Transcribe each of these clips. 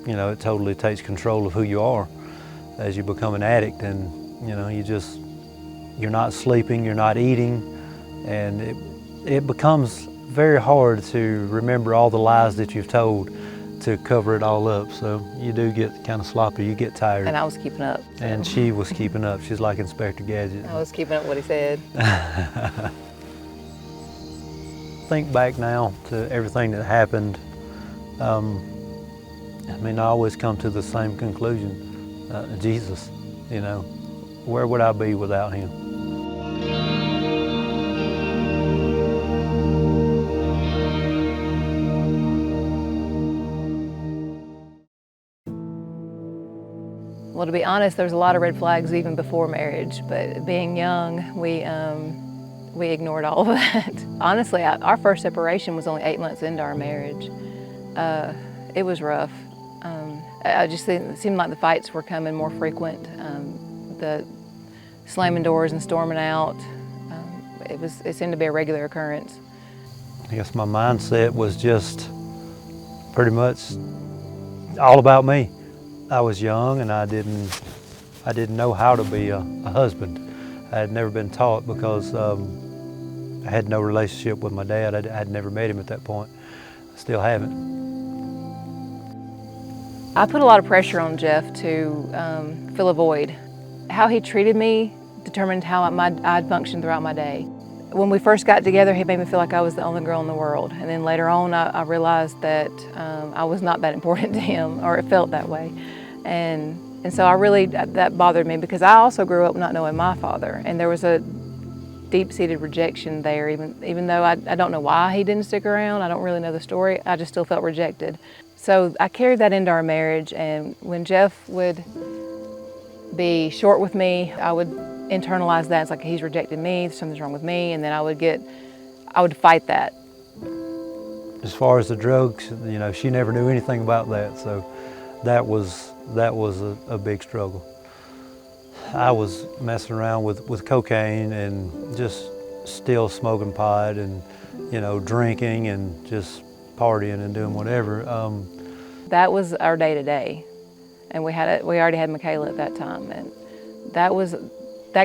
you know, it totally takes control of who you are as you become an addict, and you know, you're not sleeping, you're not eating, and it becomes very hard to remember all the lies that you've told to cover it all up. So you do get kind of sloppy, you get tired. And I was keeping up. So. And she was keeping up. She's like Inspector Gadget. I was keeping up what he said. Think back now to everything that happened. I mean, I always come to the same conclusion. Jesus, you know, where would I be without him? Well, to be honest, there was a lot of red flags even before marriage, but being young, we ignored all of that. Honestly, our first separation was only 8 months into our marriage. It was rough. It seemed like the fights were coming more frequent. The slamming doors and storming out, it seemed to be a regular occurrence. I guess my mindset was just pretty much all about me. I was young and I didn't know how to be a husband. I had never been taught because I had no relationship with my dad. I had never met him at that point. I still haven't. I put a lot of pressure on Jeff to fill a void. How he treated me determined how I'd function throughout my day. When we first got together, he made me feel like I was the only girl in the world. And then later on, I realized that I was not that important to him, or it felt that way. And so that bothered me because I also grew up not knowing my father. And there was a deep-seated rejection there, even though I don't know why he didn't stick around. I don't really know the story. I just still felt rejected. So I carried that into our marriage, and when Jeff would be short with me, I would internalize that. It's like he's rejected me, something's wrong with me, and then I would fight that. As far as the drugs, you know, she never knew anything about that, so that was a big struggle. I was messing around with cocaine and just still smoking pot and, you know, drinking and just partying and doing whatever. That was our day-to-day, and we already had Michaela at that time, and that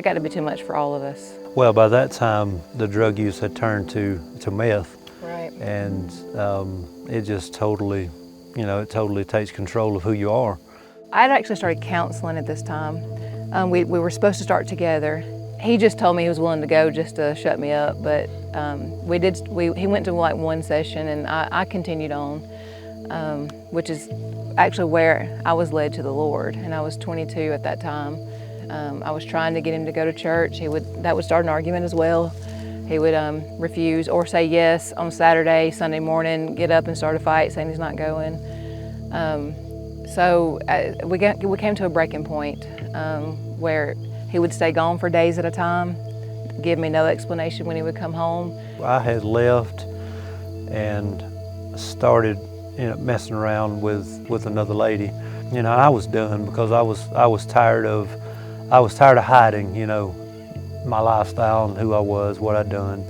got to be too much for all of us. Well, by that time, the drug use had turned to meth. Right. And it just totally, you know, it totally takes control of who you are. I had actually started counseling at this time. We were supposed to start together. He just told me he was willing to go just to shut me up, but he went to like one session and I continued on, which is actually where I was led to the Lord, and I was 22 at that time. I was trying to get him to go to church. That would start an argument as well. He would refuse or say yes on Saturday, Sunday morning, get up and start a fight saying he's not going. So we came to a breaking point where he would stay gone for days at a time, give me no explanation when he would come home. I had left and started, you know, messing around with another lady. You know, I was done because I was tired of hiding, you know, my lifestyle and who I was, what I'd done.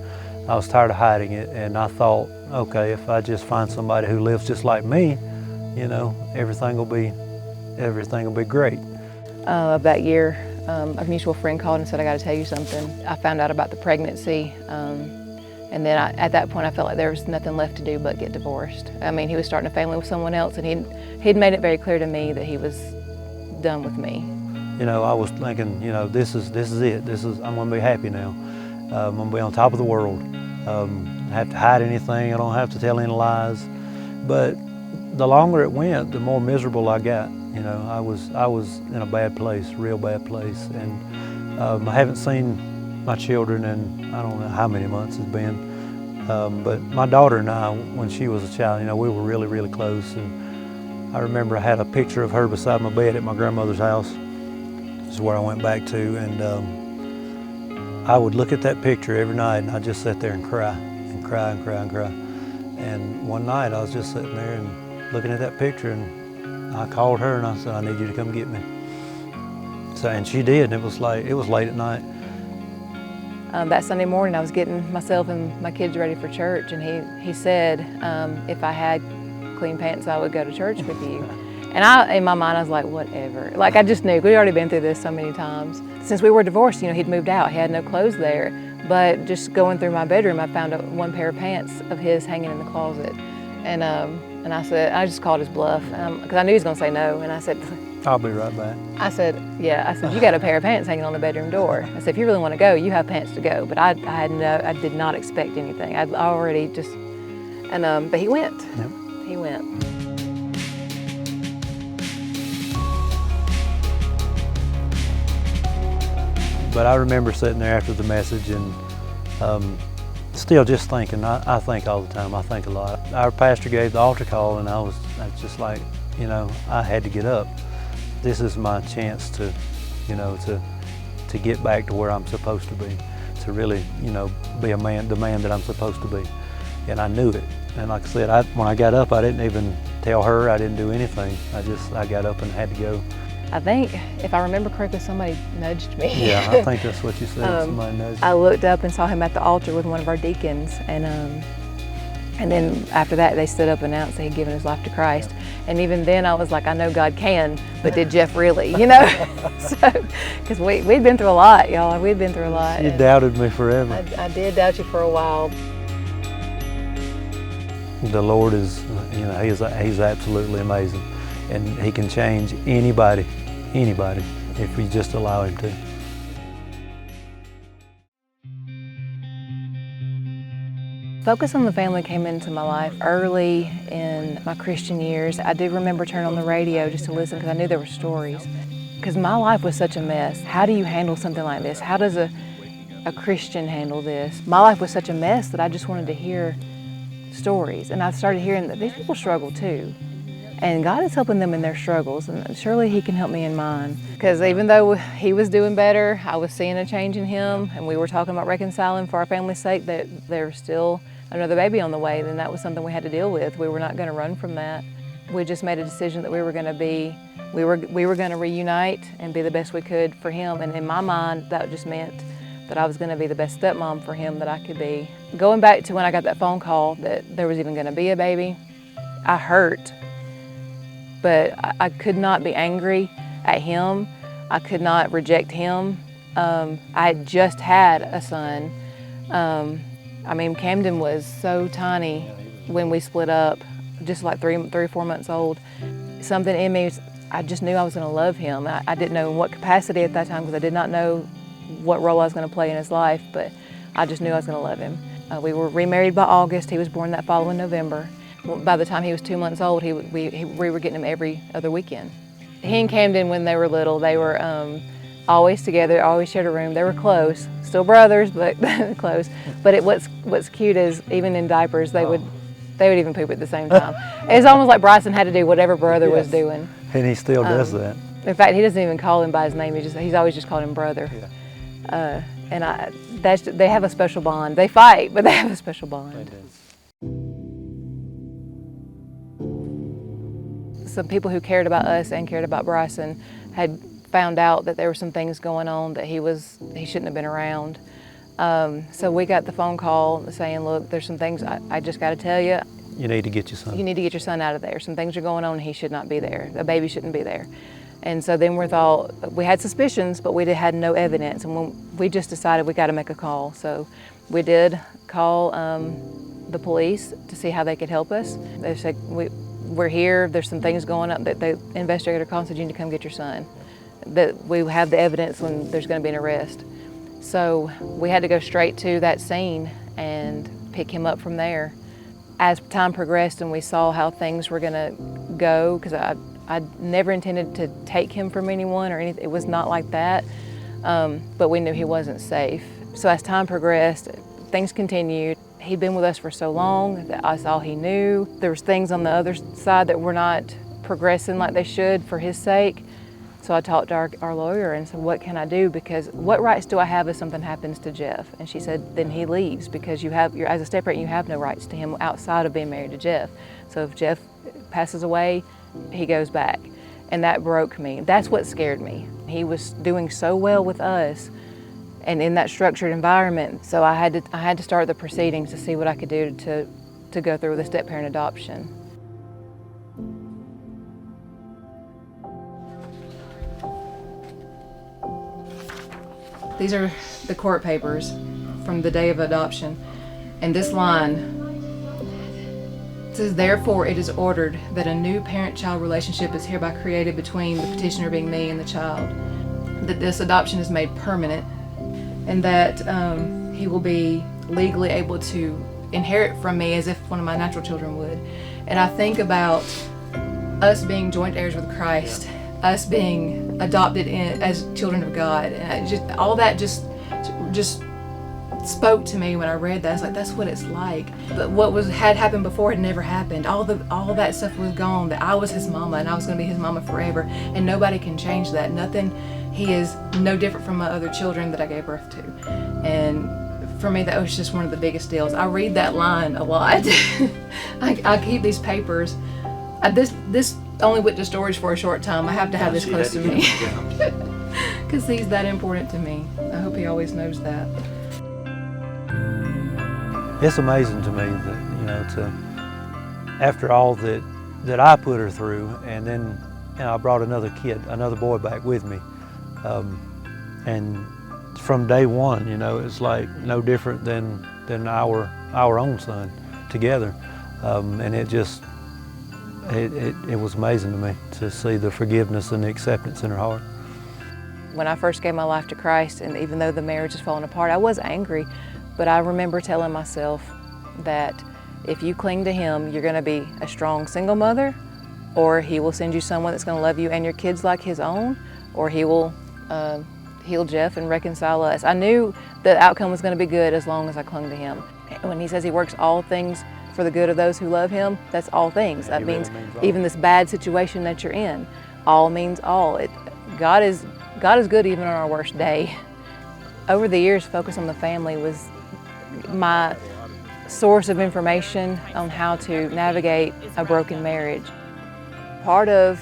I was tired of hiding it, and I thought, okay, if I just find somebody who lives just like me, you know, everything will be great. Of that year, a mutual friend called and said, I got to tell you something. I found out about the pregnancy, and then at that point I felt like there was nothing left to do but get divorced. I mean, he was starting a family with someone else, and he'd made it very clear to me that he was done with me. You know, I was thinking, you know, this is it. I'm going to be happy now. I'm going to be on top of the world. I don't have to hide anything. I don't have to tell any lies. But the longer it went, the more miserable I got. You know, I was in a bad place, real bad place, and I haven't seen my children in I don't know how many months it's been. But my daughter and I, when she was a child, you know, we were really, really close. And I remember I had a picture of her beside my bed at my grandmother's house. This is where I went back to, and I would look at that picture every night, and I'd just sit there and cry, and cry, and cry, and cry. And one night I was just sitting there and looking at that picture, and I called her and I said, I need you to come get me. So, and she did, and it was late at night. That Sunday morning I was getting myself and my kids ready for church, and he said if I had clean pants I would go to church with you. And in my mind, I was like, whatever. Like, I just knew, we'd already been through this so many times. Since we were divorced, he'd moved out. He had no clothes there. But just going through my bedroom, I found one pair of pants of his hanging in the closet. And I just called his bluff, because I knew he was gonna say no. And I said, I'll be right back. I said, you got a pair of pants hanging on the bedroom door. I said, if you really want to go, you have pants to go. But I did not expect anything. I'd already just, but he went. Yep. He went. But I remember sitting there after the message and still just thinking. I think all the time. I think a lot. Our pastor gave the altar call, and I was just like, I had to get up. This is my chance to, to get back to where I'm supposed to be, to really, be the man that I'm supposed to be. And I knew it. And like I said, when I got up, I didn't even tell her. I didn't do anything. I got up and had to go. I think, if I remember correctly, somebody nudged me. Yeah, I think that's what you said. Somebody nudged me. I looked up and saw him at the altar with one of our deacons, and then after that, they stood up and announced that he'd given his life to Christ. And even then, I was like, I know God can, but did Jeff really? So, because we'd been through a lot, y'all. We'd been through a lot. You doubted me forever. I did doubt you for a while. The Lord is, He's absolutely amazing, and He can change anybody, if we just allow Him to. Focus on the Family came into my life early in my Christian years. I do remember turning on the radio just to listen, because I knew there were stories. Because my life was such a mess. How do you handle something like this? How does a Christian handle this? My life was such a mess that I just wanted to hear stories. And I started hearing that these people struggle too. And God is helping them in their struggles, and surely He can help me in mine. Because even though he was doing better, I was seeing a change in him, and we were talking about reconciling for our family's sake, that there was still another baby on the way, then that was something we had to deal with. We were not going to run from that. We just made a decision that we were going to reunite and be the best we could for him. And in my mind, that just meant that I was going to be the best stepmom for him that I could be. Going back to when I got that phone call that there was even going to be a baby, I hurt. But I could not be angry at him. I could not reject him. I had just had a son. Camden was so tiny when we split up, just like three or 4 months old. Something in me, I just knew I was going to love him. I didn't know in what capacity at that time, because I did not know what role I was going to play in his life, but I just knew I was going to love him. We were remarried by August. He was born that following November. By the time he was 2 months old, we were getting him every other weekend. He and Camden, when they were little, they were always together, always shared a room. They were close, still brothers, but close. But what's cute is, even in diapers, they would even poop at the same time. It's almost like Bryson had to do whatever brother was doing. And he still does that. In fact, he doesn't even call him by his name. He's always just called him brother. Yeah. They have a special bond. They fight, but they have a special bond. They do. Some people who cared about us and cared about Bryson had found out that there were some things going on that he shouldn't have been around. So we got the phone call saying, look, there's some things I just got to tell you. You need to get your son. You need to get your son out of there. Some things are going on and he should not be there. The baby shouldn't be there. And so then we had suspicions, but we had no evidence. And when we just decided we got to make a call. So we did call the police to see how they could help us. They said, we're here, there's some things going on. That the investigator called and said, you need to come get your son. That we have the evidence when there's going to be an arrest. So we had to go straight to that scene and pick him up from there. As time progressed and we saw how things were going to go, because I never intended to take him from anyone or anything, it was not like that, but we knew he wasn't safe. So as time progressed, things continued. He'd been with us for so long that that's all he knew. There was things on the other side that were not progressing like they should for his sake. So I talked to our lawyer and said, what can I do? Because what rights do I have if something happens to Jeff? And she said, then he leaves, because as a step-parent, you have no rights to him outside of being married to Jeff. So if Jeff passes away, he goes back. And that broke me. That's what scared me. He was doing so well with us and in that structured environment. So I had to start the proceedings to see what I could do to go through with a step-parent adoption. These are the court papers from the day of adoption. And this line says, "Therefore it is ordered that a new parent-child relationship is hereby created between the petitioner, being me, and the child. That this adoption is made permanent, and that he will be legally able to inherit from me as if one of my natural children would." And I think about us being joint heirs with Christ, us being adopted in as children of God, and all that just spoke to me when I read that. It's like, that's what it's like. But what had happened before had never happened. All that stuff was gone. That I was his mama and I was going to be his mama forever, and nobody can change that. Nothing. He is no different from my other children that I gave birth to. And for me, that was just one of the biggest deals. I read that line a lot. I keep these papers. This only went to storage for a short time. I have to have this close to me because he's that important to me. I hope he always knows that. It's amazing to me that, after all that I put her through, and then I brought another boy back with me, and from day one, it's like no different than our own son together, and it was amazing to me to see the forgiveness and the acceptance in her heart. When I first gave my life to Christ, and even though the marriage is falling apart, I was angry, but I remember telling myself that if you cling to Him, you're going to be a strong single mother, or He will send you someone that's going to love you and your kids like His own, or He will heal Jeff and reconcile us. I knew the outcome was going to be good as long as I clung to Him. When He says He works all things for the good of those who love Him, that's all things. That means even this bad situation that you're in. All means all. God is good even on our worst day. Over the years, Focus on the Family was my source of information on how to navigate a broken marriage. Part of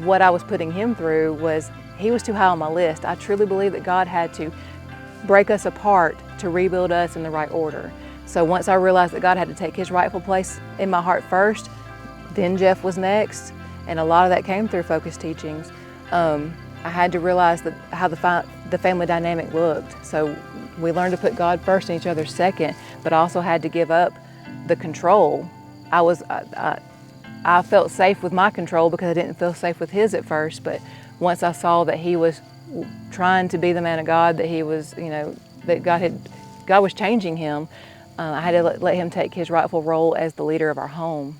what I was putting him through was he was too high on my list. I truly believe that God had to break us apart to rebuild us in the right order. So once I realized that God had to take His rightful place in my heart first, then Jeff was next, and a lot of that came through Focus teachings. I had to realize that how the family dynamic looked. So we learned to put God first and each other second, but I also had to give up the control. I felt safe with my control because I didn't feel safe with his at first, but once I saw that he was trying to be the man of God, that he was, that God was changing him, I had to let him take his rightful role as the leader of our home.